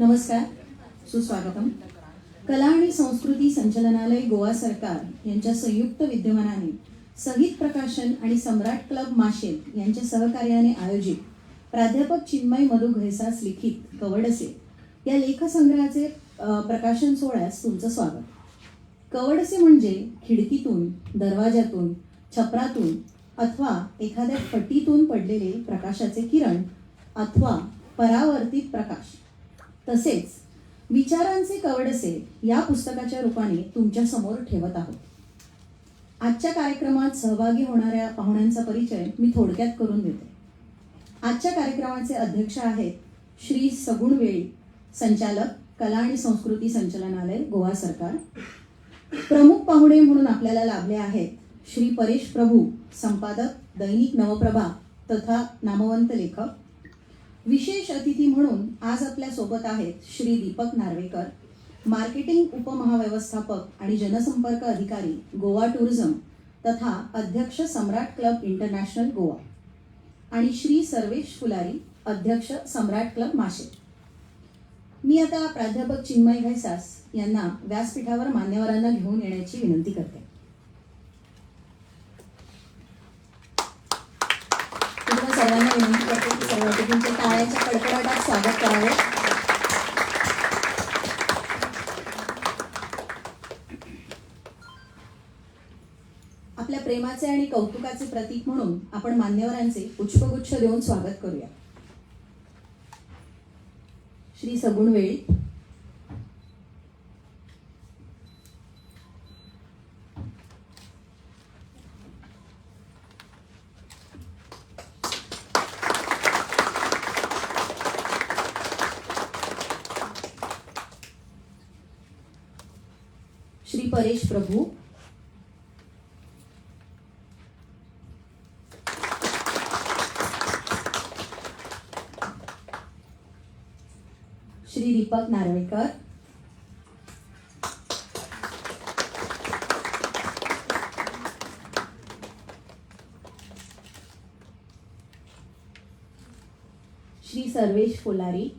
नमस्कार, सुस्वागतम. कला आणि संस्कृती संचालनालय गोवा सरकार यांच्या संयुक्त विद्यमानाने संगीत प्रकाशन आणि सम्राट क्लब माशेल यांच्या सहकार्याने आयोजित प्राध्यापक चिन्मय मधु घैसास लिखित कवडसे या लेखसंग्रहाचे प्रकाशन सोहळ्यास तुमचं स्वागत. कवडसे म्हणजे खिडकीतून, दरवाजातून, छपरातून अथवा एखाद्या फटीतून पडलेले प्रकाशाचे किरण अथवा परावर्तित प्रकाश, तसेच विचारांचे कवडसे या पुस्तकाच्या रूपाने तुमच्या समोर ठेवत आहोत. आजच्या कार्यक्रमात सहभागी होणाऱ्या पाहुण्यांचा परिचय मी थोडक्यात करून देते. आजच्या कार्यक्रमाचे अध्यक्ष आहेत श्री सगुण वेळी, संचालक कला आणि संस्कृती संचालनालय गोवा सरकार. प्रमुख पाहुणे म्हणून आपल्याला लाभले आहेत श्री परेश प्रभू, संपादक दैनिक नवप्रभा तथा नामवंत लेखक. विशेष अतिथी म्हणून आज आपल्या सोबत आहेत श्री दीपक नार्वेकर, मार्केटिंग उपमहाव्यवस्थापक आणि जनसंपर्क अधिकारी गोवा टुरिझम तथा अध्यक्ष सम्राट क्लब इंटरनॅशनल गोवा, आणि श्री सर्वेश फुलारी, अध्यक्ष सम्राट क्लब माशेल. मी आता प्राध्यापक चिन्मय घैसास यांना व्यासपीठावर मान्यवरांना घेऊन येण्याची विनंती करते. तुम्हाला सर्वांना विनंती करते की सर्व अतिथींचे टाळ्याच्या कडकडाटात स्वागत करावे. आपल्या प्रेमाचे आणि कौतुकाचे प्रतीक म्हणून आपण मान्यवरांचे पुष्पगुच्छ देऊन स्वागत करूया. श्री सगुण वेळी. परेश प्रभू, श्री दीपक नार्वेकर, श्री सर्वेश कोलारी,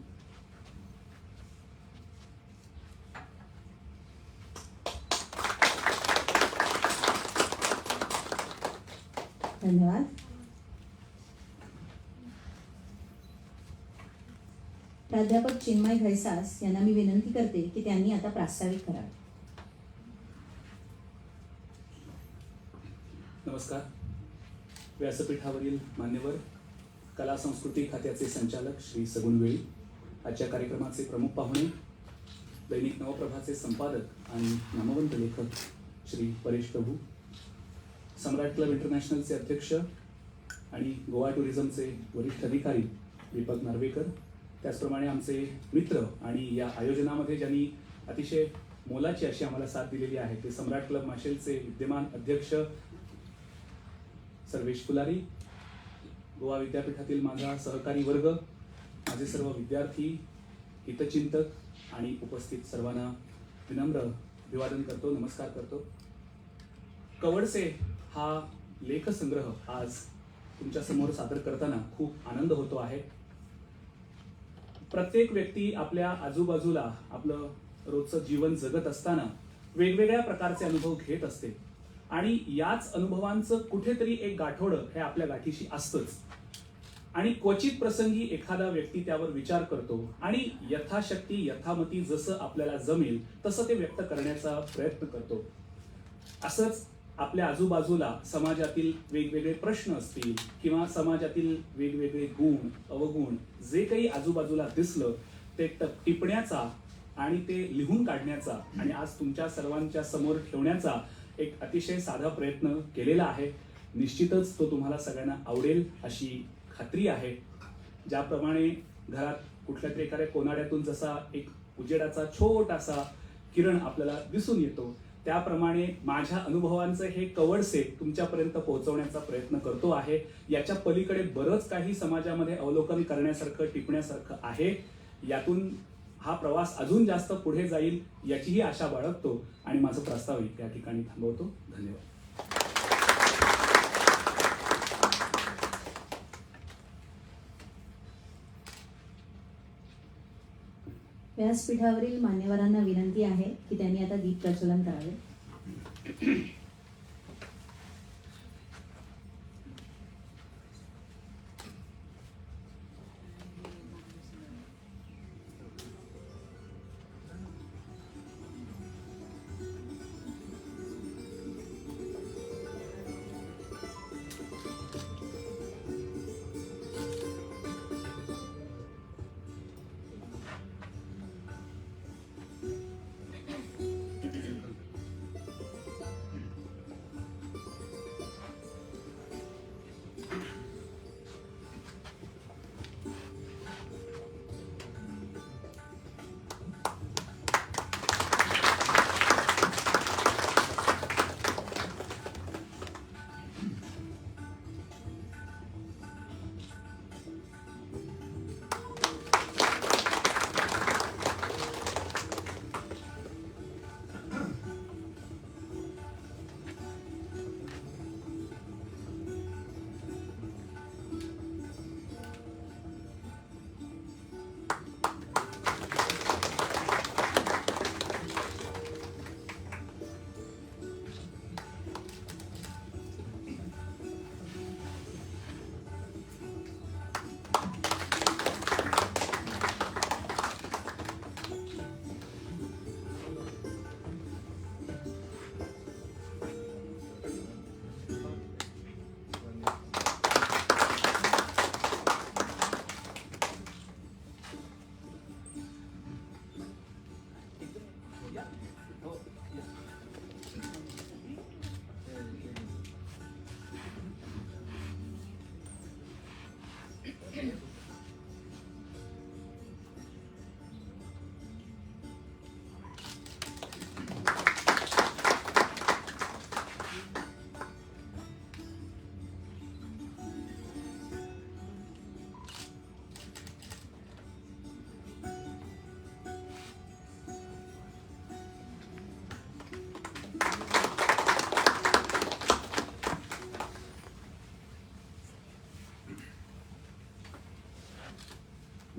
धन्यवाद. प्राध्यापक चिन्मय घैसास यांना मी विनंती करते की त्यांनी आता प्रास्ताविक करावे. नमस्कार. व्यासपीठावरील मान्यवर, कला संस्कृती खात्याचे संचालक श्री सगुण वेळी, आजच्या कार्यक्रमाचे प्रमुख पाहुणे, दैनिक नवप्रभाचे संपादक आणि नामवंत लेखक श्री परेश प्रभू, सम्राट क्लब इंटरनॅशनलचे अध्यक्ष आणि गोवा टुरिझमचे वरिष्ठ अधिकारी दीपक नार्वेकर, त्याचप्रमाणे आमचे मित्र आणि या आयोजनामध्ये ज्यांनी अतिशय मोलाची अशी आम्हाला साथ दिलेली आहे ते सम्राट क्लब माशेलचे विद्यमान अध्यक्ष सर्वेश फुलारी, गोवा विद्यापीठातील माझा सहकारी वर्ग, माझे सर्व विद्यार्थी, हितचिंतक आणि उपस्थित सर्वांना विनम्र अभिवादन करतो, नमस्कार करतो. कवडसे हा लेखसंग्रह आज तुमच्या समोर सादर करताना खूप आनंद होतो आहे. प्रत्येक व्यक्ती आपल्या आजूबाजूला आपलं रोजचं जीवन जगत असताना वेगवेगळ्या प्रकारचे अनुभव घेत असते आणि याच अनुभवांचं कुठेतरी एक गाठोडं हे आपल्या गाठीशी असतंच आणि क्वचित प्रसंगी एखादा व्यक्ती त्यावर विचार करतो आणि यथाशक्ती यथामती जसं आपल्याला जमेल तसं ते व्यक्त करण्याचा प्रयत्न करतो. असंच आपल्या आजूबाजूला समाजातील वेगवेगळे प्रश्न असतील किंवा समाजातील वेगवेगळे गुण अवगुण जे काही आजूबाजूला दिसलं ते टिपण्याचा आणि ते लिहून काढण्याचा आणि आज तुमच्या सर्वांच्या समोर ठेवण्याचा एक अतिशय साधा प्रयत्न केलेला आहे. निश्चितच तो तुम्हाला सगळ्यांना आवडेल अशी खात्री आहे. ज्याप्रमाणे घरात कुठल्या तरी एखाद्या कोनाड्यातून जसा एक उजेडाचा छोटासा किरण आपल्याला दिसून येतो त्याप्रमाणे माझ्या अनुभवांचं हे कवडसे तुमच्यापर्यंत पोहोचवण्याचा प्रयत्न करतो आहे. याच्या पलीकडे बरंच काही समाजामध्ये अवलोकन करण्यासारखं टिपण्यासारखं आहे. यातून हा प्रवास अजून जास्त पुढे जाईल याचीही आशा बाळगतो आणि माझं प्रास्ताविक या ठिकाणी थांबवतो. धन्यवाद. व्यासपीठावरील मान्यवरांना विनंती आहे की त्यांनी आता दीप प्रज्वलन करावे.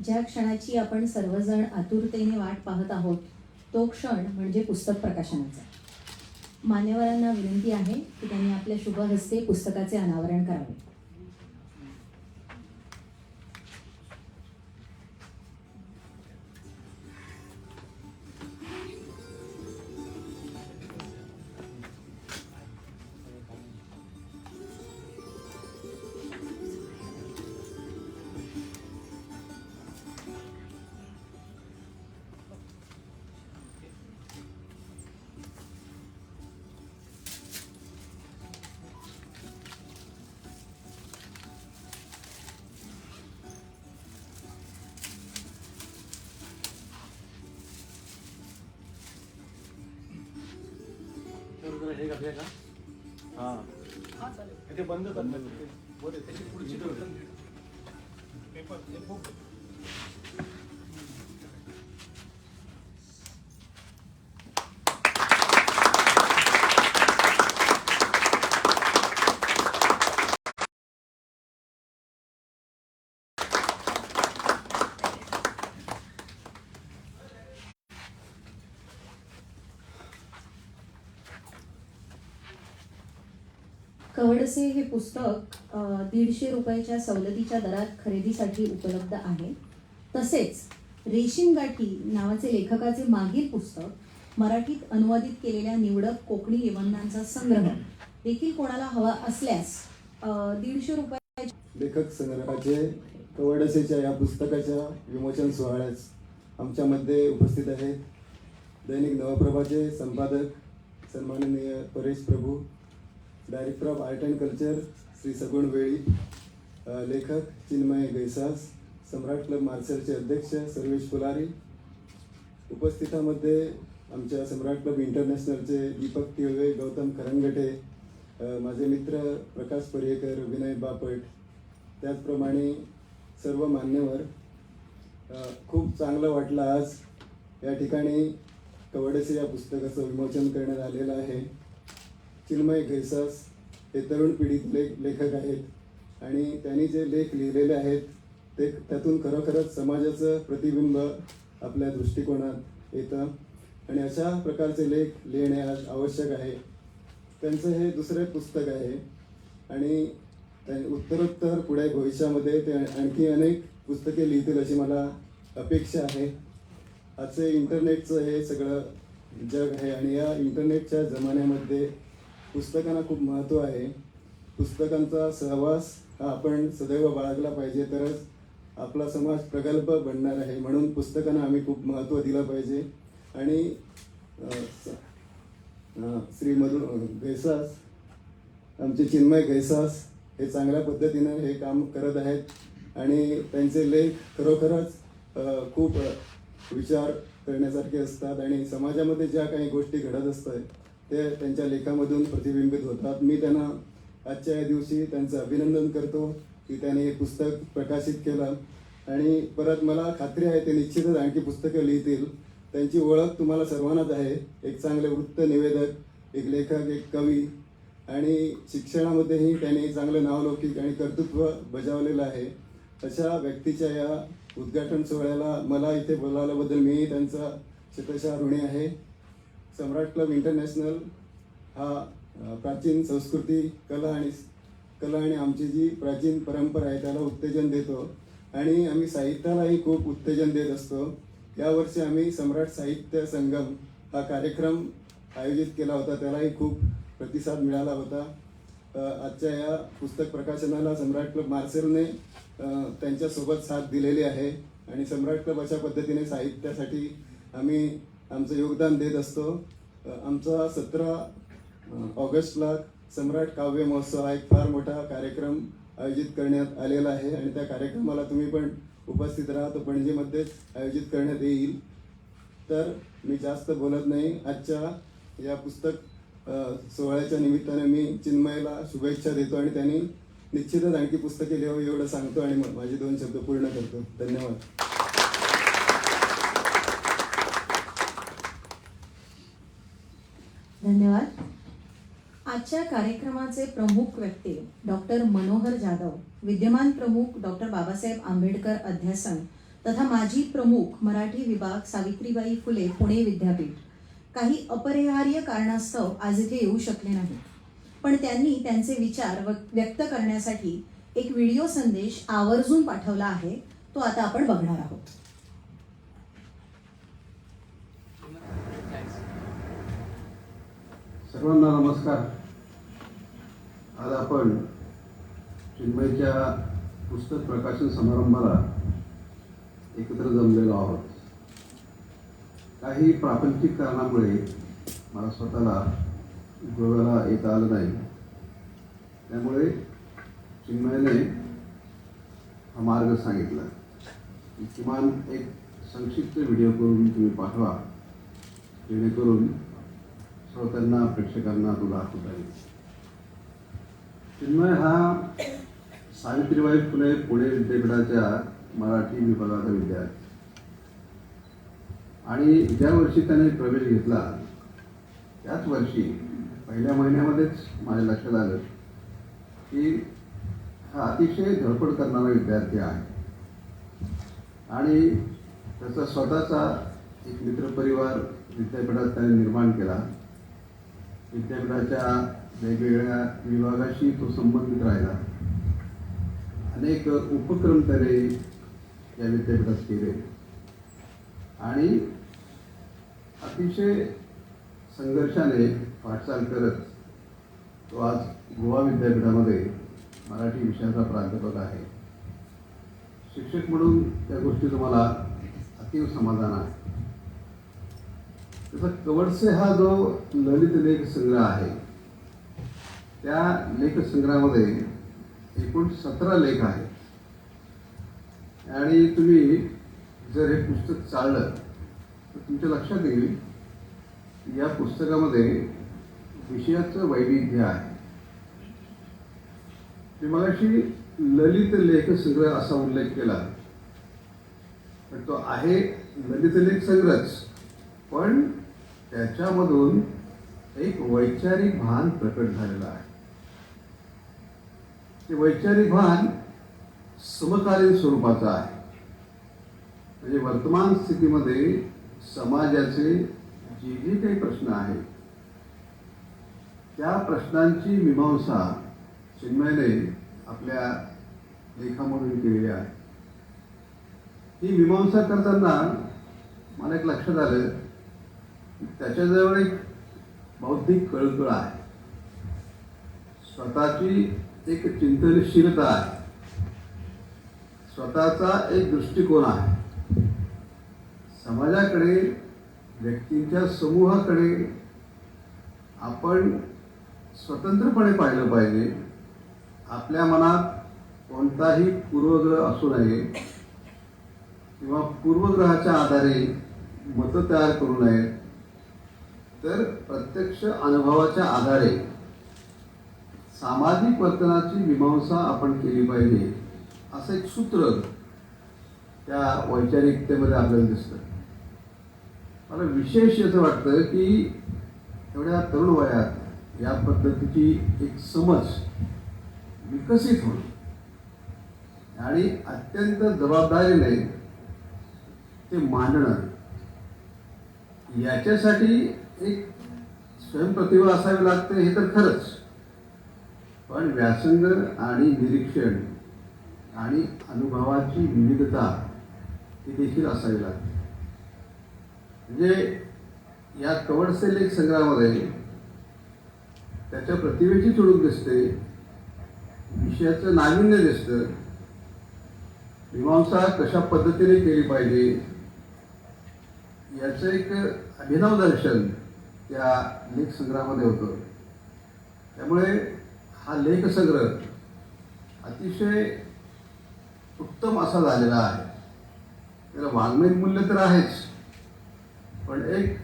ज्या क्षणाची आपण सर्वजण आतुरतेने वाट पाहत आहोत तो क्षण म्हणजे पुस्तक प्रकाशनाचा. मान्यवरांना विनंती आहे की त्यांनी आपल्या शुभ हस्ते पुस्तकाचे अनावरण करावे. हे घालूया का? हा ते बंद कर. बरं त्याची पुढची पेपर कवडसे हे पुस्तक 150 रुपयाच्या सवलतीच्या दरात खरेदीसाठी उपलब्ध आहे. तसेच रेशीम गाठी नावाचे लेखकाचे मागील पुस्तक मराठीत अनुवादित केलेल्या निवडक कोकणी निबंधांचा संग्रह देखील कोणाला हवा असल्यास 150 रुपये लेखक संग्रहाचे कवडसेच्या या पुस्तकाच्या विमोचन सोहळ्यास आमच्यामध्ये उपस्थित आहेत दैनिक नवप्रभाचे संपादक सन्माननीय Paresh Prabhu, director of art and culture Shri Sagun Veli, लेखक चिन्मय गैसास, सम्राट क्लब मार्सेलचे अध्यक्ष सर्वेश फुलारी. उपस्थितांमध्ये आमच्या सम्राट क्लब इंटरनॅशनलचे दीपक तिळवे, गौतम खरंगटे, माझे मित्र प्रकाश पर्येकर, विनय बापट, त्याचप्रमाणे सर्व मान्यवर. खूप चांगलं वाटलं आज या ठिकाणी कवडसे या पुस्तकाचं विमोचन करण्यात आलेलं आहे. चिन्मय घैसास हे तरुण पिढीतले लेखक आहेत आणि त्यांनी जे लेख लिहिलेले आहेत ते त्यातून खरोखरच समाजाचं प्रतिबिंब आपल्या दृष्टिकोनात येतं आणि अशा प्रकारचे लेख लिहिणे आज आवश्यक आहे. त्यांचं हे दुसरे पुस्तक आहे आणि उत्तरोत्तर पुढे भविष्यामध्ये ते आणखी अनेक पुस्तके लिहितील अशी मला अपेक्षा आहे. आजचे इंटरनेटचं हे सगळं जग आहे आणि या इंटरनेटच्या जमान्यामध्ये पुस्तकांना खूप महत्त्व आहे. पुस्तकांचा सहवास हा आपण सदैव बाळगला पाहिजे, तरच आपला समाज प्रगल्भ बनणार आहे. म्हणून पुस्तकांना आम्ही खूप महत्त्व दिलं पाहिजे. आणि श्री घैसास, आमचे चिन्मय घैसास हे चांगल्या पद्धतीनं हे काम करत आहेत आणि त्यांचे लेख खरोखरच खूप विचार करण्यासारखे असतात आणि समाजामध्ये ज्या काही गोष्टी घडत असतात ते त्यांच्या लेखामधून प्रतिबिंबित होतात. मी त्यांना आजच्या या दिवशी त्यांचं अभिनंदन करतो की त्याने हे पुस्तक प्रकाशित केलं आणि परत मला खात्री आहे ते निश्चितच आणखी पुस्तकं लिहितील. त्यांची ओळख तुम्हाला सर्वांनाच आहे. एक चांगले वृत्त निवेदक, एक लेखक, एक कवी आणि शिक्षणामध्येही त्यांनी चांगलं नावलौकिक आणि कर्तृत्व बजावलेलं आहे. अशा व्यक्तीच्या या उद्घाटन सोहळ्याला मला इथे बोलावल्याबद्दल मी त्यांचा शतशः ऋणी आहे. सम्राट क्लब इंटरनॅशनल हा प्राचीन संस्कृती, कला आणि आमची जी प्राचीन परंपरा आहे त्याला उत्तेजन देतो आणि आम्ही साहित्यालाही खूप उत्तेजन देत असतो. यावर्षी आम्ही सम्राट साहित्य संगम हा कार्यक्रम आयोजित केला होता, त्यालाही खूप प्रतिसाद मिळाला होता. आजच्या या पुस्तक प्रकाशनाला सम्राट क्लब मार्सेलने त्यांच्यासोबत साथ दिलेली आहे आणि सम्राट क्लब अशा पद्धतीने साहित्यासाठी आम्ही आमचं योगदान देत असतो. आमचा 17 ऑगस्टला सम्राट काव्य महोत्सव हा एक फार मोठा कार्यक्रम आयोजित करण्यात आलेला आहे आणि त्या कार्यक्रमाला तुम्ही पण उपस्थित राहा. तो पणजीमध्येच आयोजित करण्यात येईल. तर मी जास्त बोलत नाही. आजच्या या पुस्तक सोहळ्याच्या निमित्ताने मी चिन्मयला शुभेच्छा देतो आणि त्यांनी निश्चितच आणखी पुस्तके लिहावी एवढं सांगतो आणि माझे 2 शब्द पूर्ण करतो. धन्यवाद. धन्यवाद. आजच्या कार्यक्रमाचे प्रमुख व्यक्ती डॉक्टर मनोहर जाधव, विद्यमान प्रमुख डॉक्टर बाबासाहेब आंबेडकर अध्यासन, तथा माजी प्रमुख मराठी विभाग सावित्रीबाई फुले पुणे विद्यापीठ काही अपरिहार्य कारणास्तव आज इथे येऊ शकले नाहीत, पण त्यांनी त्यांचे विचार व्यक्त करण्यासाठी एक व्हिडिओ संदेश आवर्जून पाठवला आहे. तो आता आपण बघणार आहोत. सर्वांना नमस्कार. आज आपण चिन्मयच्या पुस्तक प्रकाशन समारंभाला एकत्र जमलेलो आहोत. काही प्रापंचिक कारणामुळे मला स्वतःला गोव्याला येता आलं नाही, त्यामुळे चिन्मयने हा मार्ग सांगितला की किमान एक संक्षिप्त व्हिडिओ करून तुम्ही पाठवा, जेणेकरून श्रोत्यांना प्रेक्षकांना तो दाखवता येईल. चिन्मय हा सावित्रीबाई फुले पुणे विद्यापीठाच्या मराठी विभागाचा विद्यार्थी आणि ज्या वर्षी त्याने प्रवेश घेतला त्याच वर्षी पहिल्या महिन्यामध्येच माझ्या लक्षात आलं की हा अतिशय धडपड करणारा विद्यार्थी आहे आणि त्याचा स्वतःचा एक मित्रपरिवार विद्यापीठात त्याने निर्माण केला. विद्यापीठाच्या वेगवेगळ्या विभागाशी तो संबंधित राहिला. अनेक उपक्रम त्याने या विद्यापीठात केले आणि अतिशय संघर्षाने वाटचाल करत तो आज गोवा विद्यापीठामध्ये मराठी विषयाचा प्राध्यापक आहे. शिक्षक म्हणून त्या गोष्टीचं मला अतीव समाधान आहे. तसं कवडसे हा जो ललित लेख संग्रह आहे, त्या लेखसंग्रहामध्ये एकूण 17 लेख आहेत आणि तुम्ही जर हे पुस्तक चाललं तर तुमच्या लक्षात येईल की या पुस्तकामध्ये विषयाचं वैविध्य आहे. मी मगाशी ललित लेख संग्रह असा उल्लेख केला, पण तो आहे ललित लेख संग्रहच, पण त्याच्यामधून एक वैचारिक भान प्रकट झालेलं आहे. ते वैचारिक भान समकालीन स्वरूपाचं आहे. म्हणजे वर्तमान स्थितीमध्ये समाजाचे जे जे काही प्रश्न आहेत त्या प्रश्नांची मीमांसा चिन्मयने आपल्या लेखामधून केलेली आहे. ही मीमांसा करताना मला एक लक्षात आलं की त्याच्याजवळ एक बौद्धिक कळकळ आहे, स्वतःची एक चिंतनशीलता आहे, स्वतःचा एक दृष्टिकोन आहे. समाजाकडे, व्यक्तींच्या समूहाकडे आपण स्वतंत्रपणे पाहिलं पाहिजे. आपल्या मनात कोणताही पूर्वग्रह असू नये किंवा पूर्वग्रहाच्या आधारे मतं तयार करू नयेत, तर प्रत्यक्ष अनुभवाच्या आधारे सामाजिक वर्तनाची मीमांसा आपण केली पाहिजे, असं एक सूत्र त्या वैचारिकतेमध्ये आपल्याला दिसतं. मला विशेष असं वाटतं की एवढ्या तरुण वयात या पद्धतीची एक समज विकसित होणं आणि अत्यंत जबाबदारीने ते मांडणं, याच्यासाठी एक स्वयंप्रतिभा असावी लागते हे तर खरंच, पण व्यासंग आणि निरीक्षण आणि अनुभवाची विविधता ही देखील असावी लागते. म्हणजे या कवडसे लेख संग्रहामध्ये त्याच्या प्रतिभेची चुळूक दिसते, विषयाचं नाविन्य दिसतं, मीमांसा कशा पद्धतीने केली पाहिजे याचं एक अभिनव दर्शन त्या लेख संग्रहामध्ये होतं. त्यामुळे हा लेखसंग्रह अतिशय उत्तम असा झालेला आहे. त्याला वाङ्मय मूल्य तर आहेच, पण एक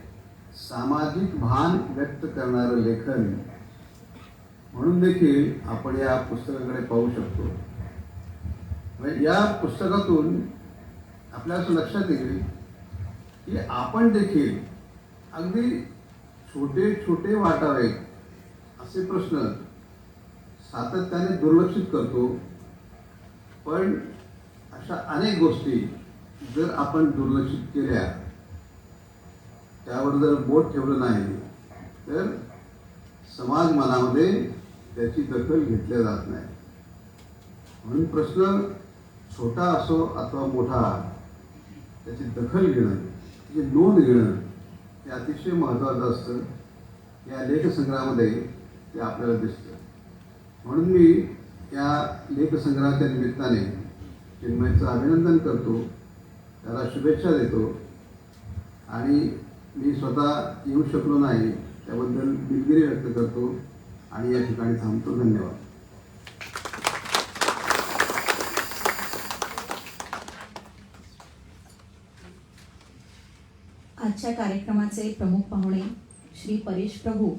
सामाजिक भान व्यक्त करणारं लेखन म्हणून देखील आपण या पुस्तकाकडे पाहू शकतो. म्हणजे या पुस्तकातून आपल्याला असं लक्षात येईल की आपण देखील अगदी छोटे छोटे वाटावे असे प्रश्न सातत्याने दुर्लक्षित करतो, पण अशा अनेक गोष्टी जर आपण दुर्लक्षित केल्या, त्यावर जर बोट ठेवलं नाही, तर समाज मनामध्ये त्याची दखल घेतल्या जात नाही. म्हणून प्रश्न छोटा असो अथवा मोठा, त्याची दखल घेणं, त्याची नोंद घेणं हे अतिशय महत्त्वाचं असतं. या लेखसंग्रहामध्ये ते आपल्याला दिसतं. म्हणून मी या लेखसंग्रहाच्या निमित्ताने चिन्मयचं अभिनंदन करतो, त्याला शुभेच्छा देतो. आणि मी स्वतः येऊ शकलो नाही त्याबद्दल दिलगिरी व्यक्त करतो आणि या ठिकाणी थांबतो. धन्यवाद. आजच्या कार्यक्रमाचे प्रमुख पाहुणे श्री परेश प्रभू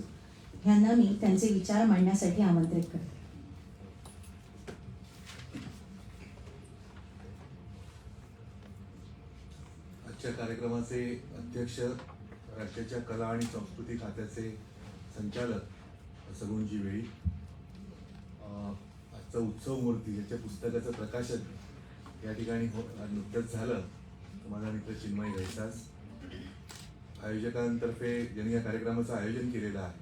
यांना मी त्यांचे विचार मांडण्यासाठी आमंत्रित करते. आजच्या कार्यक्रमाचे अध्यक्ष, राज्याच्या कला आणि संस्कृती खात्याचे संचालक सगुणजी वेळी, आजचा उत्सव मूर्ती याच्या पुस्तकाचं प्रकाशन या ठिकाणी नुकतंच झालं. माझा मित्र चिन्मय घैसास, आयोजकांतर्फे ज्यांनी या कार्यक्रमाचं आयोजन केलेलं आहे,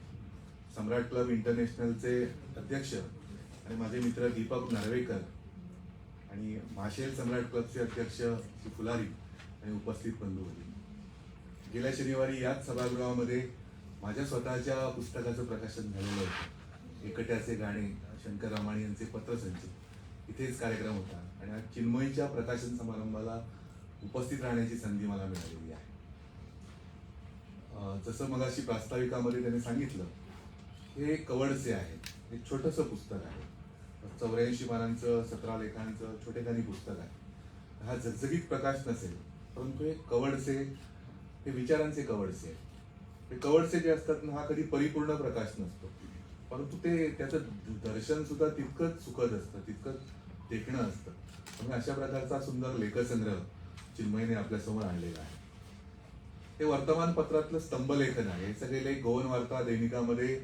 सम्राट क्लब इंटरनॅशनलचे अध्यक्ष आणि माझे मित्र दीपक नार्वेकर आणि माशेल सम्राट क्लबचे अध्यक्ष श्री फुलारी आणि उपस्थित बंधू होते. गेल्या शनिवारी याच सभागृहामध्ये माझ्या स्वतःच्या पुस्तकाचं प्रकाशन झालेलं होतं. एकट्याचे गाणे, शंकर रामाणी यांचे पत्रसंचित, इथेच कार्यक्रम होता आणि आज चिन्मयच्या प्रकाशन समारंभाला उपस्थित राहण्याची संधी मला मिळालेली आहे. जसं मगाशी प्रास्ताविकामध्ये त्यांनी सांगितलं, हे कवडचे आहे, एक छोटंसं पुस्तक आहे. 84 पानांचं 17 लेखांचं छोटेखानी पुस्तक आहे. हा झगझगीत प्रकाश नसेल, परंतु हे कवडचे, हे विचारांचे कवडचे. हे कवडचे जे असतात ना, हा कधी परिपूर्ण प्रकाश नसतो, परंतु ते त्याचं दर्शन सुद्धा तितकंच सुखद असतं, तितकंच देखणं असतं. म्हणून अशा प्रकारचा सुंदर लेखसंग्रह चिन्मयने आपल्यासमोर आणलेला आहे. हे वर्तमानपत्रातलं स्तंभलेखन आहे. हे सगळे लेख गोवन वार्ता दैनिकामध्ये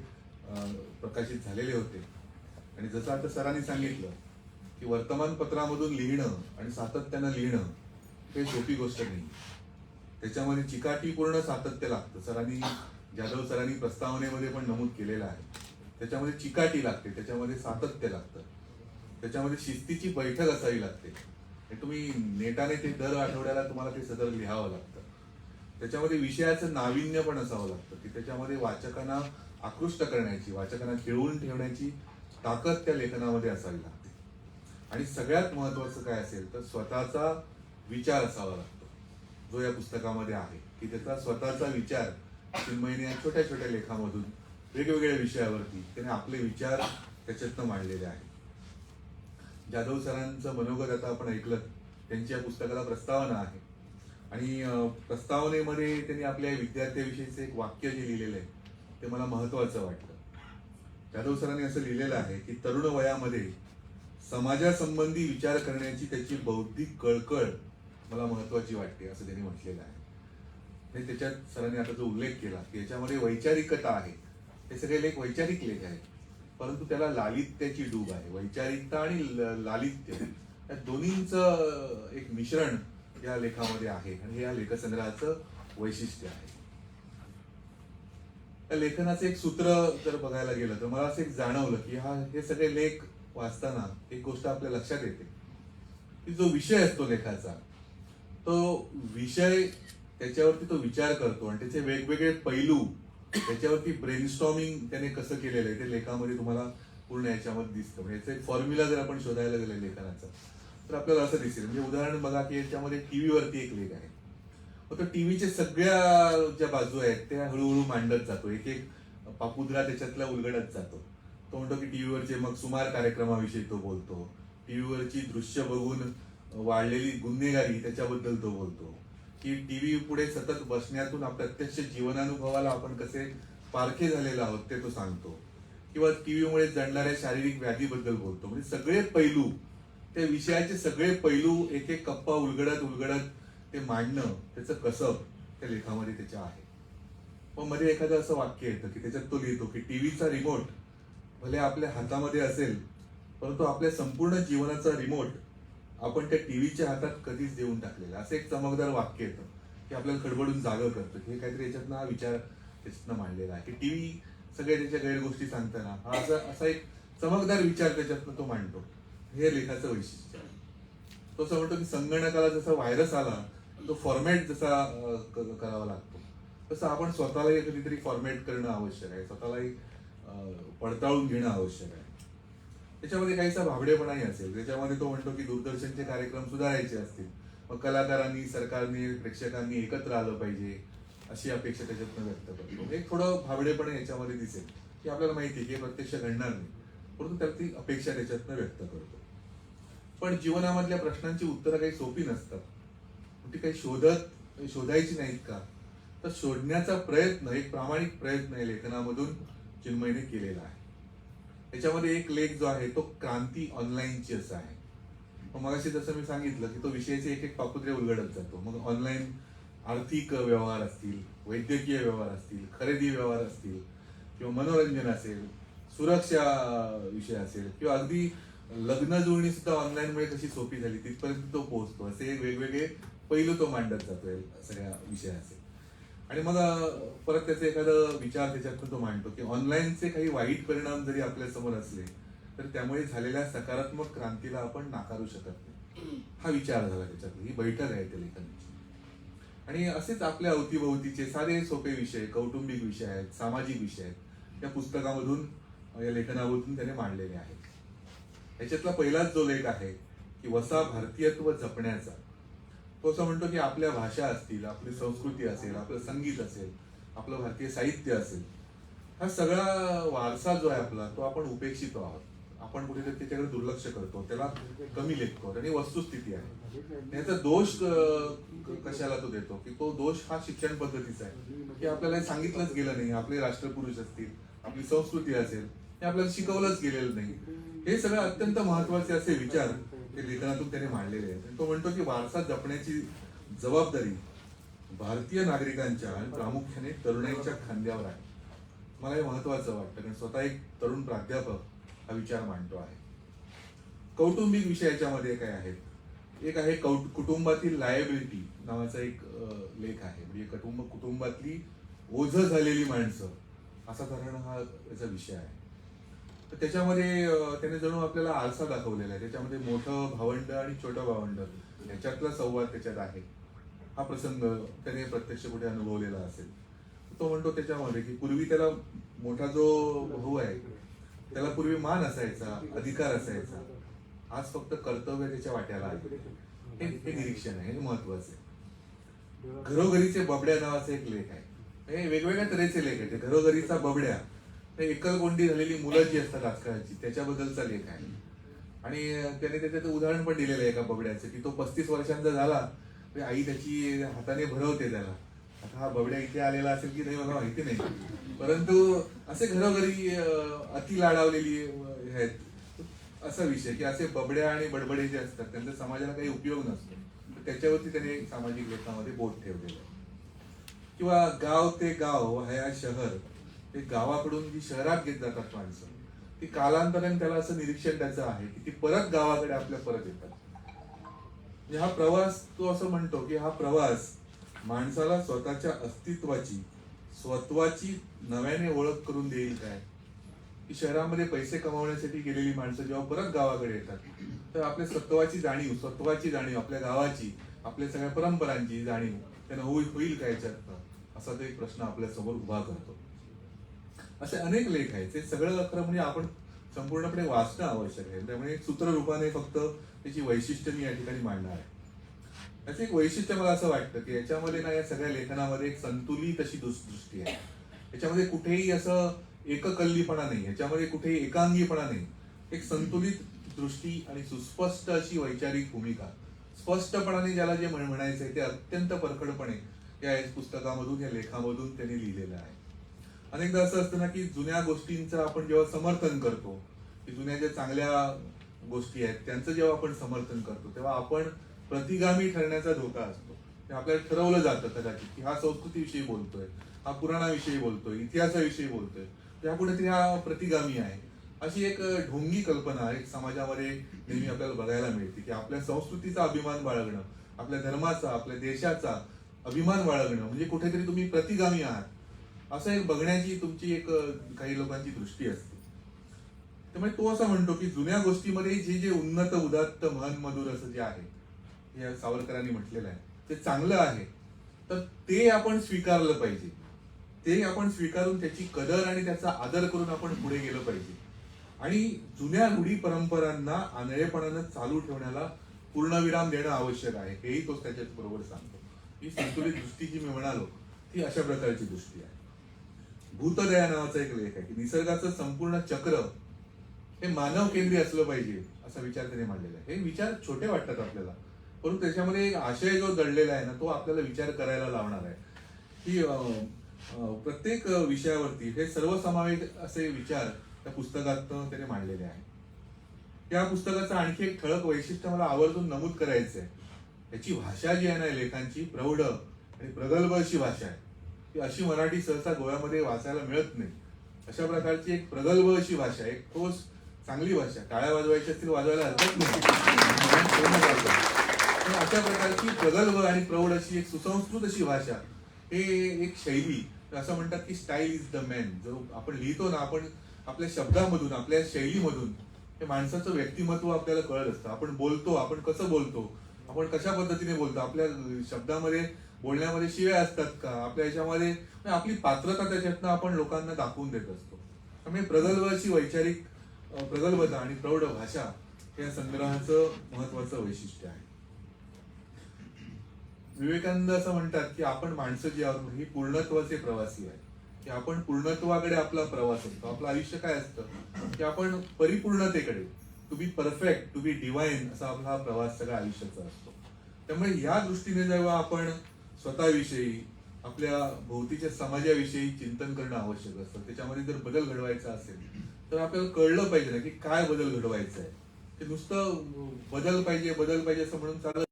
प्रकाशित झालेले होते. आणि जसं आता सरांनी सांगितलं की वर्तमानपत्रामधून लिहिणं आणि सातत्यानं लिहिणं हे सोपी गोष्ट नाही. त्याच्यामध्ये चिकाटीपूर्ण सातत्य लागतं. जाधव सरांनी प्रस्तावनेमध्ये पण नमूद केलेलं आहे. त्याच्यामध्ये चिकाटी लागते, त्याच्यामध्ये सातत्य लागतं, त्याच्यामध्ये शिस्तीची बैठक असावी लागते. तुम्ही नेटाने ते दर आठवड्याला तुम्हाला ते सदर लिहावं लागतं. त्याच्यामध्ये विषयाचं नाविन्य पण असावं लागतं की त्याच्यामध्ये वाचकांना आकृष्ट करण्याची, वाचकांना खिळवून ठेवण्याची ताकद त्या लेखनामध्ये असावी लागते. आणि सगळ्यात महत्वाचं काय असेल तर स्वतःचा विचार असावा लागतो, जो या पुस्तकामध्ये आहे. की त्याचा स्वतःचा विचार चिन्मयने या छोट्या छोट्या लेखामधून वेगवेगळ्या विषयावरती त्याने आपले विचार त्याच्यातनं मांडलेले आहेत. जाधव सरांचं मनोगत आता आपण ऐकलं. त्यांची या पुस्तकाला प्रस्तावना आहे आणि प्रस्तावनेमध्ये त्यांनी आपल्या विद्यार्थ्याविषयीचं एक वाक्य जे लिहिलेलं आहे ते मला महत्वाचं वाटलं. जाधव सरांनी असं लिहिलेलं आहे की तरुण वयामध्ये समाजासंबंधी विचार करण्याची त्याची बौद्धिक कळकळ मला महत्वाची वाटते, असं त्यांनी म्हटलेलं आहे. आणि त्याच्यात सरांनी आता जो उल्लेख केला की याच्यामध्ये वैचारिकता आहे. हे सगळे लेख वैचारिक लेख आहेत, परंतु त्याला लालित्याची डूब आहे. वैचारिकता आणि लालित्य या दोन्हींचं एक मिश्रण या लेखामध्ये आहे आणि हे या लेखसंग्रहाचं वैशिष्ट्य आहे. या लेखनाचं एक सूत्र जर बघायला गेलं तर मला असं एक जाणवलं की हे सगळे लेख वाचताना एक गोष्ट आपल्या लक्षात येते की जो विषय असतो लेखाचा, तो विषय त्याच्यावरती तो विचार करतो आणि त्याचे वेगवेगळे पैलू त्याच्यावरती ब्रेनस्टॉर्मिंग त्याने कसं केलेलं आहे ते लेखामध्ये तुम्हाला पूर्ण याच्यामध्ये दिसतं. म्हणजे याचं एक फॉर्म्युला जर आपण शोधायला गेलं लेखनाचा तर आपल्याला असं दिसेल. म्हणजे उदाहरण बघा की याच्यामध्ये टीव्हीवरती एक लेख आहे. मग तो टीव्हीच्या सगळ्या ज्या बाजू आहेत त्या हळूहळू मांडत जातो, एक एक पापुद्रा त्याच्यातला उलगडत जातो. तो म्हणतो की टीव्हीवरचे मग सुमार कार्यक्रमाविषयी तो बोलतो, टीव्हीवरची दृश्य बघून वाढलेली गुन्हेगारी त्याच्याबद्दल तो बोलतो, की टीव्ही पुढे सतत बसण्यातून प्रत्यक्ष जीवनानुभवाला आपण कसे पारखे झालेलो आहोत ते तो सांगतो, किंवा टीव्हीमुळे जडणाऱ्या शारीरिक व्याधीबद्दल बोलतो. म्हणजे सगळे पैलू, त्या विषयाचे सगळे पैलू एक एक कप्पा उलगडत उलगडत ते मांडणं, त्याचं कसब त्या लेखामध्ये त्याच्या आहे. मग मध्ये एखादं असं वाक्य येतं की त्याच्यात तो लिहितो की टीव्हीचा रिमोट भले आपल्या हातामध्ये असेल, परंतु आपल्या संपूर्ण जीवनाचा रिमोट आपण त्या टीव्हीच्या हातात कधीच देऊन टाकलेलं. असं एक चमकदार वाक्य येतं की आपल्याला खडबडून जागं करतं. हे काहीतरी याच्यातनं हा विचार त्याच्यातनं मांडलेला आहे की टीव्ही सगळ्या त्याच्या गैरगोष्टी सांगताना हा असा एक चमकदार विचार त्याच्यातनं तो मांडतो. हे लेखाचं वैशिष्ट्य आहे. तो असं म्हणतो की संगणकाला जसा व्हायरस आला तो फॉर्मॅट जसा करावा लागतो तसं आपण स्वतःलाही कधीतरी फॉर्मॅट करणं आवश्यक आहे. स्वतःलाही पडताळून घेणं आवश्यक आहे. त्याच्यामध्ये काहीसा भाबडेपणाही असेल. त्याच्यामध्ये तो म्हणतो की दूरदर्शनचे कार्यक्रम सुधारायचे असतील मग कलाकारांनी, सरकारने, प्रेक्षकांनी एकत्र आलं पाहिजे अशी अपेक्षा त्याच्यातनं व्यक्त करतो. एक थोडं भाबडेपणा याच्यामध्ये दिसेल की आपल्याला माहिती आहे की हे प्रत्यक्ष घडणार नाही, परंतु त्याला ती अपेक्षा त्याच्यातनं व्यक्त करतो. पण जीवनामधल्या प्रश्नांची उत्तरं काही सोपी नसतात. ती काही शोधायची नाहीत का, तर शोधण्याचा प्रयत्न, एक प्रामाणिक प्रयत्न या लेखनामधून चिन्मयने केलेला आहे. त्याच्यामध्ये एक लेख जो आहे तो क्रांती ऑनलाईनची असा आहे. मगाशी जसं मी सांगितलं की तो विषयाचे एक एक पापुत्रे उलगडत जातो. मग ऑनलाईन आर्थिक व्यवहार असतील, वैद्यकीय व्यवहार असतील, खरेदी व्यवहार असतील किंवा मनोरंजन असेल, सुरक्षा विषय असेल किंवा अगदी लग्न जुळणी सुद्धा ऑनलाईनमुळे कशी सोपी झाली तिथपर्यंत तो पोहोचतो. असे वेगवेगळे पैलू तो मांडत जातोय सगळ्या विषयाचे. आणि मग परत त्याचे एखादं विचार त्याच्यातून तो मांडतो की ऑनलाईनचे काही वाईट परिणाम जरी आपल्या समोर असले तर त्यामुळे झालेल्या सकारात्मक क्रांतीला आपण नाकारू शकत नाही. हा विचार झाला त्याच्यात. ही बैठक आहे त्या लेखनाची. आणि असेच आपल्या अवतीभोवतीचे साधे सोपे विषय, कौटुंबिक विषय आहेत, सामाजिक विषय आहेत, या पुस्तकामधून, या लेखनामधून त्याने मांडलेले आहेत. याच्यातला पहिलाच जो लेख आहे की वसा भारतीयत्व जपण्याचा, तो असं म्हणतो की आपल्या भाषा असतील, आपली संस्कृती असेल, आपलं संगीत असेल, आपलं भारतीय साहित्य असेल, हा सगळा वारसा जो आहे आपला तो आपण उपेक्षितो आहोत. आपण कुठेतरी त्याच्याकडे दुर्लक्ष करतो, त्याला कमी लेखतो. आणि वस्तुस्थिती आहे. याचा दोष कशाला तो देतो की तो दोष हा शिक्षण पद्धतीचा आहे की आपल्याला सांगितलंच गेलं नाही. आपले राष्ट्रपुरुष असतील, आपली संस्कृती असेल, हे आपल्याला शिकवलंच गेलेलं नाही. हे सगळं अत्यंत महत्वाचे असे विचार ते लेखनातून त्याने मांडलेले आहेत. तो म्हणतो की वारसा जपण्याची जबाबदारी भारतीय नागरिकांच्या आणि प्रामुख्याने तरुणाईच्या खांद्यावर आहे. मला हे महत्वाचं वाटतं कारण स्वतः एक तरुण प्राध्यापक हा विचार मांडतो आहे. कौटुंबिक विषयाच्यामध्ये काय आहेत, एक आहे कुटुंबातील लायबिलिटी नावाचा एक लेख आहे. म्हणजे कुटुंबातली ओझं झालेली माणसं असा धरण हा याचा विषय आहे. तर त्याच्यामध्ये त्याने जणू आपल्याला आरसा दाखवलेला आहे. त्याच्यामध्ये मोठं भावंड आणि छोटं भावंड ह्याच्यातला संवाद त्याच्यात आहे. हा प्रसंग त्याने प्रत्यक्ष कुठे अनुभवलेला असेल. तो म्हणतो त्याच्यामध्ये की पूर्वी त्याला मोठा जो भाऊ आहे त्याला पूर्वी मान असायचा, अधिकार असायचा, आज फक्त कर्तव्य त्याच्या वाट्याला आहे. हे निरीक्षण आहे, हे महत्वाचं आहे. घरोघरीचे बबड्या नावाचा एक लेख आहे. हे वेगवेगळ्या तऱ्हेचे लेख आहेत. घरोघरीचा बबड्या, एकलकोंडी झालेली मुलं जी असतात आजकालची त्याच्याबद्दलचा लेख आहे. आणि त्याने त्याच्यात उदाहरण पण दिलेलं आहे एका बबड्याचं की तो 35 वर्षांचा झाला, आई त्याची हाताने भरवते त्याला. आता हा बबड्या इथे आलेला असेल की नाही मला माहिती नाही, परंतु असे घरोघरी अति लाडावलेली आहेत. असा विषय की असे बबड्या आणि बडबडे जे असतात त्यांचा समाजाला काही उपयोग नसतो. त्याच्यावरती त्याने सामाजिक लेखामध्ये बोट ठेवलेलं आहे. किंवा गाव ते गाव हया शहर, ते गावाकडून जी शहरात घेत जातात माणसं, ती कालांतराने त्याला असं निरीक्षण त्याचं आहे की ती परत गावाकडे आपल्या परत येतात. म्हणजे हा प्रवास, तो असं म्हणतो की हा प्रवास माणसाला स्वतःच्या अस्तित्वाची, स्वत्वाची नव्याने ओळख करून देईल काय. की शहरामध्ये पैसे कमावण्यासाठी गेलेली माणसं जेव्हा परत गावाकडे येतात तर आपल्या स्वत्वाची जाणीव, आपल्या गावाची, आपल्या सगळ्या परंपरांची जाणीव त्यांना होईल काय याच्यात, असा तो एक प्रश्न आपल्या समोर उभा करतो. असे अनेक लेख आहेत. ते सगळं खरं म्हणजे आपण संपूर्णपणे वाचणं आवश्यक आहे. त्यामुळे सूत्ररूपाने फक्त त्याची वैशिष्ट्य मी या ठिकाणी मांडणार आहे. याचं एक वैशिष्ट्य मला असं वाटतं की याच्यामध्ये ना, या सगळ्या लेखनामध्ये एक संतुलित अशी दृष्टी आहे. याच्यामध्ये कुठेही असं एककल्लीपणा नाही, याच्यामध्ये कुठेही एकांगीपणा नाही. एक संतुलित दृष्टी आणि सुस्पष्ट अशी वैचारिक भूमिका, स्पष्टपणाने ज्याला जे म्हणायचंय ते अत्यंत परखडपणे या पुस्तकामधून, या लेखामधून त्यांनी लिहिलेलं आहे. अनेकदा असं असतं ना की जुन्या गोष्टींचं आपण जेव्हा समर्थन करतो, की जुन्या ज्या चांगल्या गोष्टी आहेत त्यांचं जेव्हा आपण समर्थन करतो तेव्हा आपण प्रतिगामी ठरण्याचा धोका असतो. आपल्याला ठरवलं जातं कदाचित की हा संस्कृतीविषयी बोलतोय, हा पुराणाविषयी बोलतोय, इतिहासाविषयी बोलतोय, त्या कुठेतरी हा प्रतिगामी आहे. अशी एक ढोंगी कल्पना एक समाजामध्ये नेहमी आपल्याला बघायला मिळते की आपल्या संस्कृतीचा अभिमान बाळगणं, आपल्या धर्माचा, आपल्या देशाचा अभिमान बाळगणं म्हणजे कुठेतरी तुम्ही प्रतिगामी आहात असं एक बघण्याची तुमची एक काही लोकांची दृष्टी असते. त्यामुळे तो असं म्हणतो की जुन्या गोष्टीमध्ये जे उन्नत उदात्त मन मधुर असं जे आहे, हे सावरकरांनी म्हटलेलं आहे, ते चांगलं आहे, तर ते आपण स्वीकारलं पाहिजे. ते आपण स्वीकारून त्याची कदर आणि त्याचा आदर करून आपण पुढे गेलं पाहिजे. आणि जुन्या रूढी परंपरांना आंधळेपणानं चालू ठेवण्याला पूर्णविराम देणं आवश्यक आहे, हेही तो त्याच्याच बरोबर सांगतो. ही संतुलित दृष्टी जी मी म्हणालो ती अशा प्रकारची दृष्टी आहे. भूतदया नावाचा एक लेख आहे की निसर्गाचं संपूर्ण चक्र हे मानव केंद्रीय असलं पाहिजे असा विचार त्याने मांडलेला आहे. हे विचार छोटे वाटतात आपल्याला, परंतु त्याच्यामध्ये एक आशय जो दडलेला आहे ना, तो आपल्याला विचार करायला लावणार आहे की प्रत्येक विषयावरती हे सर्वसमावेश असे विचार त्या पुस्तकात त्याने मांडलेले आहे. या पुस्तकाचं आणखी एक ठळक वैशिष्ट्य मला आवर्जून नमूद करायचं आहे. याची भाषा जी आहे ना लेखांची, प्रौढ आणि प्रगल्भ अशी भाषा आहे की अशी मराठी सहसा गोव्यामध्ये वाचायला मिळत नाही. अशा प्रकारची एक प्रगल्भ अशी भाषा, एक ठोस चांगली भाषा, टाळ्या वाजवायच्या असतील वाजवायला हरकत नाही, पण अशा प्रकारची प्रगल्भ आणि प्रौढ अशी एक सुसंस्कृत अशी भाषा, हे एक शैली, असं म्हणतात की स्टाईल इज द मॅन. जो आपण लिहितो ना, आपण आपल्या शब्दामधून, आपल्या शैलीमधून हे माणसाचं व्यक्तिमत्व आपल्याला कळत असतं. आपण बोलतो, आपण कसं बोलतो, आपण कशा पद्धतीने बोलतो, आपल्या शब्दामध्ये बोलण्यामध्ये शिव्या असतात का, आपल्या याच्यामध्ये आपली पात्रता त्याच्यातनं आपण लोकांना दाखवून देत असतो. त्यामुळे प्रगल्भ अशी वैचारिक प्रगल्भता आणि प्रौढ भाषा या संग्रहाचं महत्वाचं वैशिष्ट्य आहे. विवेकानंद असं म्हणतात की आपण माणसं जी आहोत ही पूर्णत्वाचे प्रवासी आहे, की आपण पूर्णत्वाकडे आपला प्रवास असतो. आपलं आयुष्य काय असतं की आपण परिपूर्णतेकडे, to be perfect, to be divine असा आपला हा प्रवास सगळ्या आयुष्याचा असतो. त्यामुळे या दृष्टीने जेव्हा आपण स्वतःविषयी, आपल्या भोवतीच्या समाजाविषयी चिंतन करणं आवश्यक असतं, त्याच्यामध्ये जर बदल घडवायचा असेल तर आपल्याला कळलं पाहिजे ना की काय बदल घडवायचा आहे. ते नुसतं बदल पाहिजे असं म्हणून चालत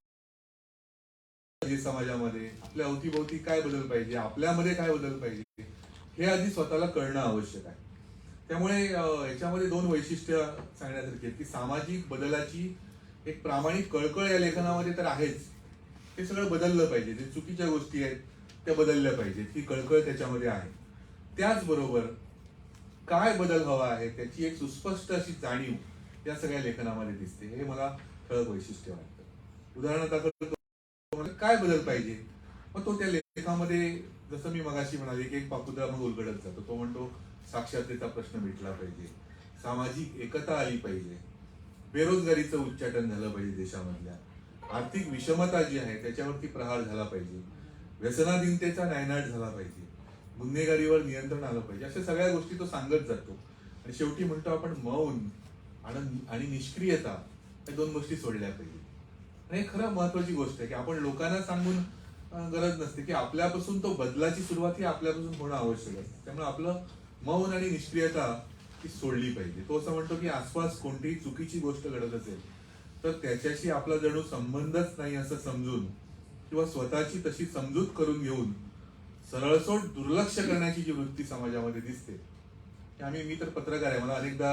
समाजामध्ये, आपल्या अवतीभोवती काय बदल पाहिजे, आपल्यामध्ये काय बदल पाहिजे, हे आधी स्वतःला कळणं आवश्यक आहे. त्यामुळे याच्यामध्ये दोन वैशिष्ट्य सांगण्यासारखी आहेत की सामाजिक बदलाची एक प्रामाणिक कळकळ या लेखनामध्ये तर आहेच, हे सगळं बदललं पाहिजे. जे चुकीच्या गोष्टी आहेत त्या बदलल्या पाहिजेत, ही कळकळ त्याच्यामध्ये आहे. त्याचबरोबर काय बदल हवा आहे त्याची एक सुस्पष्ट अशी जाणीव या सगळ्या लेखनामध्ये दिसते. हे मला ठळक वैशिष्ट्य वाटतं. उदाहरणार्थ काय बदल पाहिजे, मग तो त्या लेखामध्ये, जसं मी मगाशी म्हणाले की एक पापुद्रा मग उलगडत जातो. तो म्हणतो साक्षरतेचा प्रश्न मिटला पाहिजे, सामाजिक एकता आली पाहिजे, बेरोजगारीचं उच्चाटन झालं पाहिजे देशामधल्या, आर्थिक विषमता जी आहे त्याच्यावरती प्रहार झाला पाहिजे, व्यसनाधीनतेचा नायनाट झाला पाहिजे, गुन्हेगारीवर नियंत्रण आलं पाहिजे. अशा सगळ्या गोष्टी तो सांगत जातो. आणि शेवटी म्हणतो आपण मौन आणि निष्क्रियता या दोन गोष्टी सोडल्या पाहिजे. आणि हे खरं महत्वाची गोष्ट आहे की आपण लोकांना सांगून गरज नसते, की आपल्यापासून तो बदलाची सुरुवात ही आपल्यापासून होणं आवश्यक असते. त्यामुळे आपलं मौन आणि निष्क्रियता ती सोडली पाहिजे. तो असं म्हणतो की आसपास कोणतीही चुकीची गोष्ट घडत असेल तर त्याच्याशी आपला जणू संबंधच नाही असं समजून किंवा स्वतःची तशी समजूत करून घेऊन सरळसोट दुर्लक्ष करण्याची जी वृत्ती समाजामध्ये दिसते. मी तर पत्रकार आहे, मला अनेकदा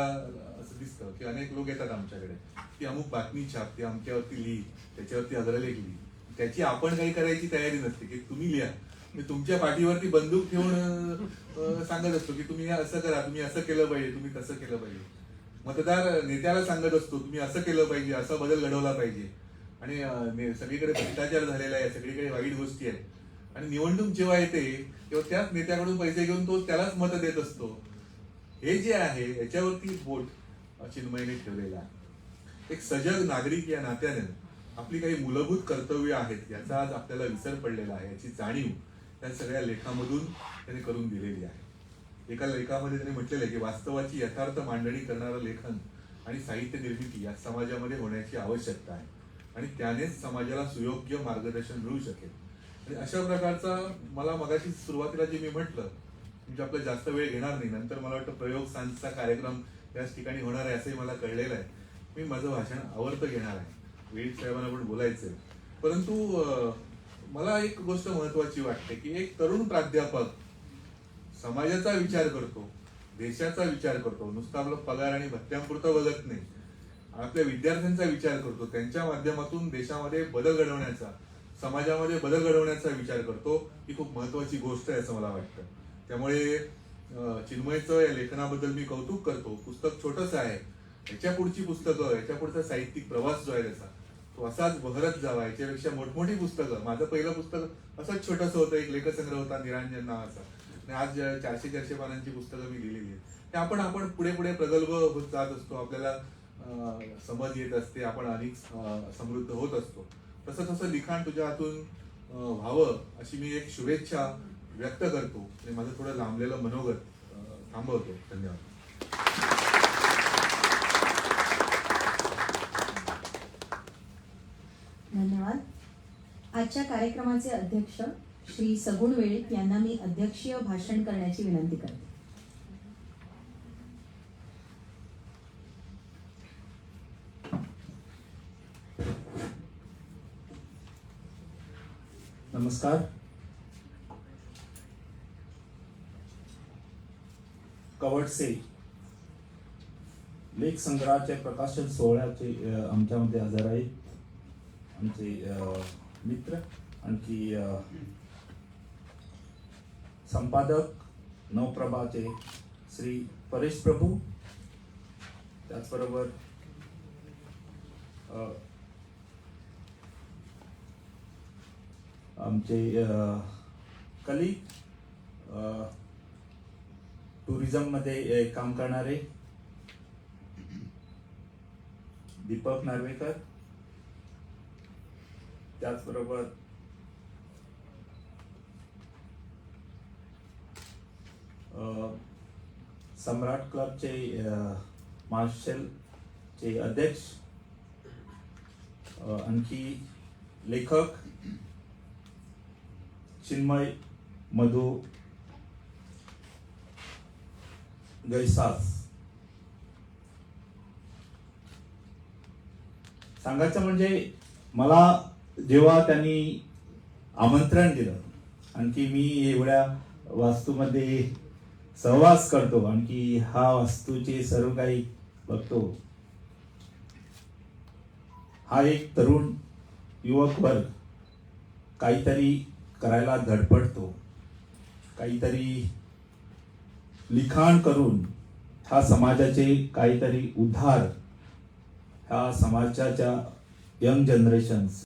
असं दिसतं की अनेक लोक येतात आमच्याकडे की अमुक बातमी छाप, ती अमक्यावरती लिही, त्याच्यावरती अग्रलेख लिही, त्याची आपण काही करायची तयारी नसते की तुम्ही लिहा. मी तुमच्या पाठीवरती बंदूक ठेवून सांगत असतो की तुम्ही असं करा, तुम्ही असं केलं पाहिजे, तुम्ही तसं केलं पाहिजे. मतदार नेत्याला सांगत असतो तुम्ही असं केलं पाहिजे, असा बदल घडवला पाहिजे. आणि सगळीकडे भ्रष्टाचार झालेला आहे, सगळीकडे वाईट गोष्टी आहेत. आणि निवडणूक जेव्हा येते तेव्हा त्याच नेत्याकडून पैसे घेऊन तो त्यालाच मत देत असतो. हे जे आहे याच्यावरती बोट चिन्मयने ठेवलेला आहे. एक सजग नागरिक या नात्याने आपली काही मूलभूत कर्तव्य आहेत याचा आज आपल्याला विसर पडलेला आहे, याची जाणीव त्या सगळ्या लेखामधून त्याने करून दिलेली आहे. एका लेखामध्ये त्याने म्हटलेलं आहे की वास्तवाची यथार्थ मांडणी करणारं लेखन आणि साहित्य निर्मिती या समाजामध्ये होण्याची आवश्यकता आहे आणि त्यानेच समाजाला सुयोग्य मार्गदर्शन मिळू शकेल. आणि अशा प्रकारचा मला मगाशी सुरुवातीला जे मी म्हटलं म्हणजे आपला जास्त वेळ घेणार नाही, नंतर मला वाटतं प्रयोग सांजचा कार्यक्रम याच ठिकाणी होणार आहे असंही मला कळलेलं आहे. मी माझं भाषण आवर्त घेणार आहे, वेळीत साहेबांना पण बोलायचंय. परंतु मला एक गोष्ट महत्वाची वाटते की एक तरुण प्राध्यापक समाजाचा विचार करतो, देशाचा विचार करतो, नुसता आपला पगार आणि भत्त्यांपुरतं बघत नाही, आपल्या विद्यार्थ्यांचा विचार करतो, त्यांच्या माध्यमातून देशामध्ये बदल घडवण्याचा, समाजामध्ये बदल घडवण्याचा विचार करतो, ही खूप महत्वाची गोष्ट आहे असं मला वाटतं. त्यामुळे चिन्मयचं या लेखनाबद्दल मी कौतुक करतो. पुस्तक छोटंसं आहे, याच्या पुढची पुस्तकं, याच्या पुढचा साहित्यिक प्रवास जो आहे त्याचा तो असाच बहरत जावा, याच्यापेक्षा मोठमोठी पुस्तकं. माझं पहिलं पुस्तक असंच छोटंसं होतं, एक लेखसंग्रह होता निरांजन नावाचा, आणि आज 400 पानांची पुस्तकं मी लिहिलेली आहेत. ते आपण पुढे पुढे प्रगल्भ होत जात असतो, आपल्याला समज येत असते, आपण अधिक समृद्ध होत असतो. तसं तसं लिखाण तुझ्या हातून व्हावं अशी मी एक शुभेच्छा व्यक्त करतो आणि माझं थोडं लांबलेलं मनोगत थांबवतो. धन्यवाद. धन्यवाद. आजच्या कार्यक्रमाचे अध्यक्ष श्री सगुण वेळीप यांना मी अध्यक्षीय भाषण करण्याची विनंती करते. नमस्कार. कवडसे लेख संग्रहाच्या प्रकाशन सोहळ्याचे आमच्यामध्ये हजर आहेत आमचे मित्र, आणखी संपादक नवप्रभाचे श्री परेश प्रभू, त्याचबरोबर आमचे कलीग टुरिझममध्ये काम करणारे दीपक नार्वेकर, त्याचबरोबर सम्राट क्लबचे मार्शलचे अध्यक्ष, आणखी लेखक चिन्मय मधु गैसास. सांगायचं म्हणजे मला जेव्हा त्यांनी आमंत्रण दिलं, आणखी मी एवढ्या वास्तूमध्ये सहवास करतो, आणखी हा वास्तूचे सर्व काही बघतो, हा एक तरुण युवक वर्ग काहीतरी करायला धडपडतो, काहीतरी लिखाण करून ह्या समाजाचे काहीतरी उद्धार, ह्या समाजाच्या यंग जनरेशन्स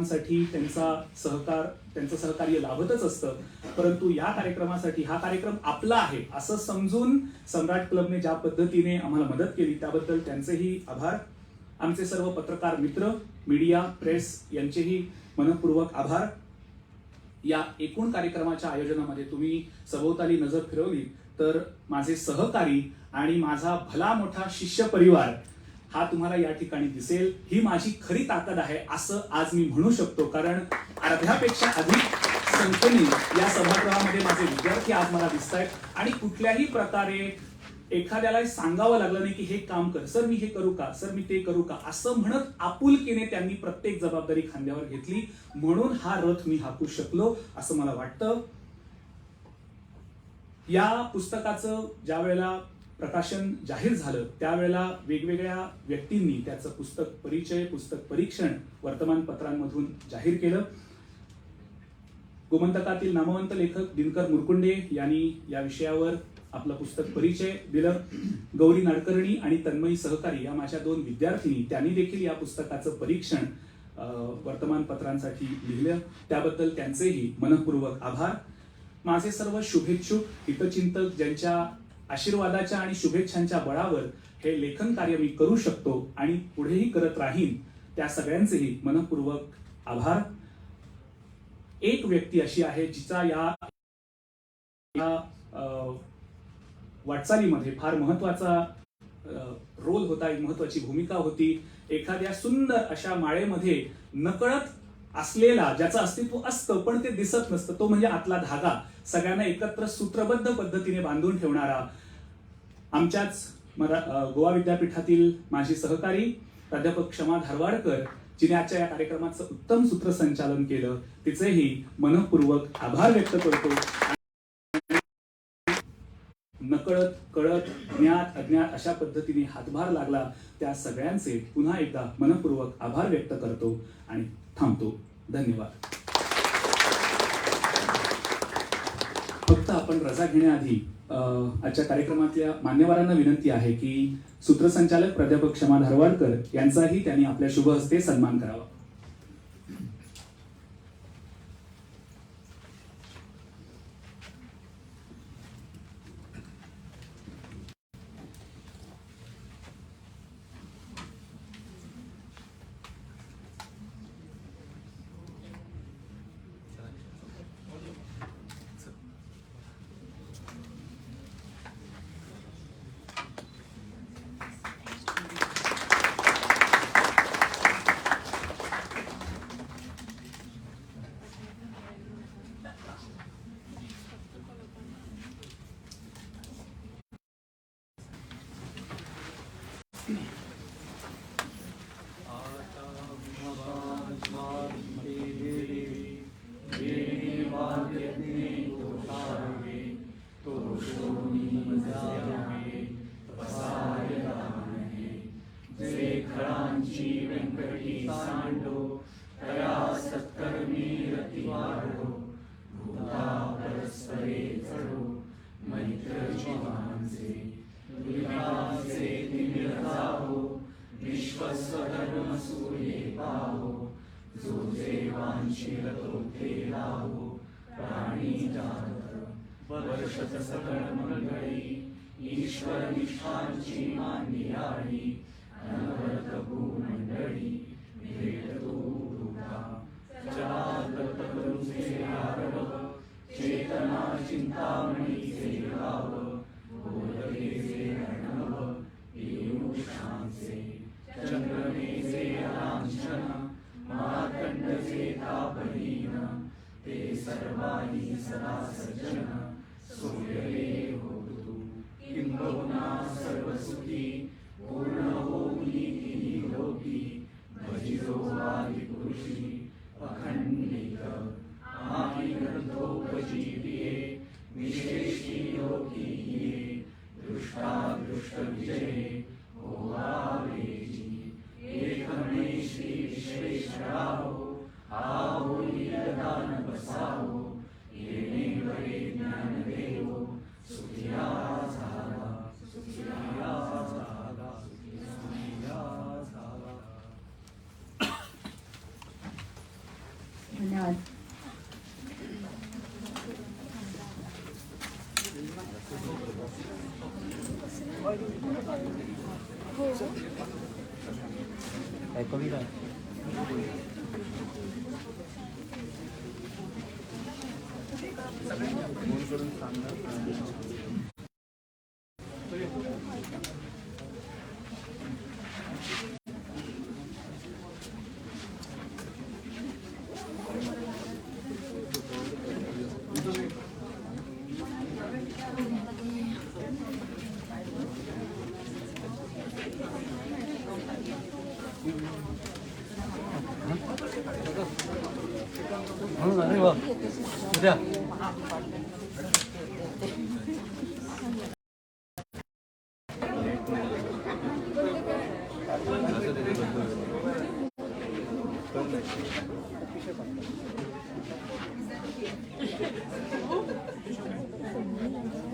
साठी त्यांचं सहकार्य लाभतच असतं, परंतु या कार्यक्रमासाठी हा कार्यक्रम आपला आहे असं समजून सम्राट क्लबने ज्या पद्धतीने आम्हाला मदत केली त्याबद्दल त्यांचेही आभार. आमचे सर्व पत्रकार मित्र, मीडिया, प्रेस यांचेही मनपूर्वक आभार. या एकूण कार्यक्रमाच्या आयोजनामध्ये तुम्ही सभोवताली नजर फिरवली तर माझे सहकारी आणि माझा भला मोठा शिष्य परिवार हा तुम्हाला या ठिकाणी दिसेल. ही माझी खरी ताकद आहे असं आज मी म्हणू शकतो, कारण अर्ध्यापेक्षा अधिक संख्येने या सभागृहामध्ये माझे विद्यार्थी आज मला दिसत आहेत आणि कुठल्याही प्रकारे एखाद्याला सांगावं लागलं नाही की हे काम कर, सर मी हे करू का, सर मी ते करू का, असं म्हणत आपुलकीने त्यांनी प्रत्येक जबाबदारी खांद्यावर घेतली, म्हणून हा रथ मी हाकू शकलो असं मला वाटतं. या पुस्तकाचं ज्या वेळेला प्रकाशन जाहीर झालं त्यावेळेला वेगवेगळ्या व्यक्तींनी त्याचं पुस्तक परिचय, पुस्तक परीक्षण वर्तमानपत्रांमधून जाहीर केलं. गोमंतकातील नामवंत लेखक दिनकर मुरकुंडे यांनी या विषयावर आपलं पुस्तक परिचय दिलं. गौरी नाडकर्णी आणि तन्मयी सहकारी या माझ्या 2 विद्यार्थिनी त्यांनी देखील या पुस्तकाचं परीक्षण वर्तमानपत्रांसाठी लिहिलं, त्याबद्दल त्यांचेही मनपूर्वक आभार. माझे सर्व शुभेच्छुक, हितचिंतक ज्यांच्या आशीर्वादाच्या आणि शुभेच्छांच्या बळावर हे लेखन कार्य मी करू शकतो आणि पुढेही करत राहीन, त्या सगळ्यांचेही मनपूर्वक आभार. एक व्यक्ती अशी आहे जिचा या वाटचालीमध्ये फार महत्वाचा रोल होता, एक महत्वाची भूमिका होती. एखाद्या सुंदर अशा माळेमध्ये नकळत असलेला, ज्याचं अस्तित्व असतं पण ते दिसत नसतं, तो म्हणजे आतला धागा, सगळ्यांना एकत्र सूत्रबद्ध पद्धतीने बांधून ठेवणारा आमच्याच गोवा विद्यापीठातील माझी सहकारी प्राध्यापक क्षमा धारवाडकर, जिने आजच्या या कार्यक्रमाचं उत्तम सूत्रसंचालन केलं, तिचेही मनपूर्वक आभार व्यक्त करतो. नकळत कळत ज्ञात अज्ञात अशा पद्धतीने हातभार लागला त्या सगळ्यांचे पुन्हा एकदा मनपूर्वक आभार व्यक्त करतो आणि थांबतो. धन्यवाद. फक्त आपण रजा घेण्याआधी आजच्या कार्यक्रमातल्या मान्यवरांना विनंती आहे की सूत्रसंचालक प्राध्यापक क्षमा धारवाडकर यांचाही त्यांनी आपल्या शुभ हस्ते सन्मान करावा. ईश्वर निष्ठांची मान्याळी अनवरत भूमंडळी भेटतो रूपा चलागत करुचे आरव चेतना चिंतामणीचे गाव बोधकेचे अर्णव पीयूषांचे चंद्रमेचे लांछन मार्कंडचे तापहीन ते सर्वाणी सदा सज्जन सूर्यले होतु किंबहुना सर्वसुखी पूर्ण होऊनी तिन्ही लोकी भजितो आदिपुरुषी अखंडित आही ग्रंथोपजीविये विशेषी लोकी ये दृष्टादृष्ट विजये ओवावेजी एकमे श्री विश्वेश्वराहो आहोई दान बसावो येणे वरे ज्ञानदेवो सुखिया झाला सुखिया झाला सुखिया झाला. अरे वा उद्या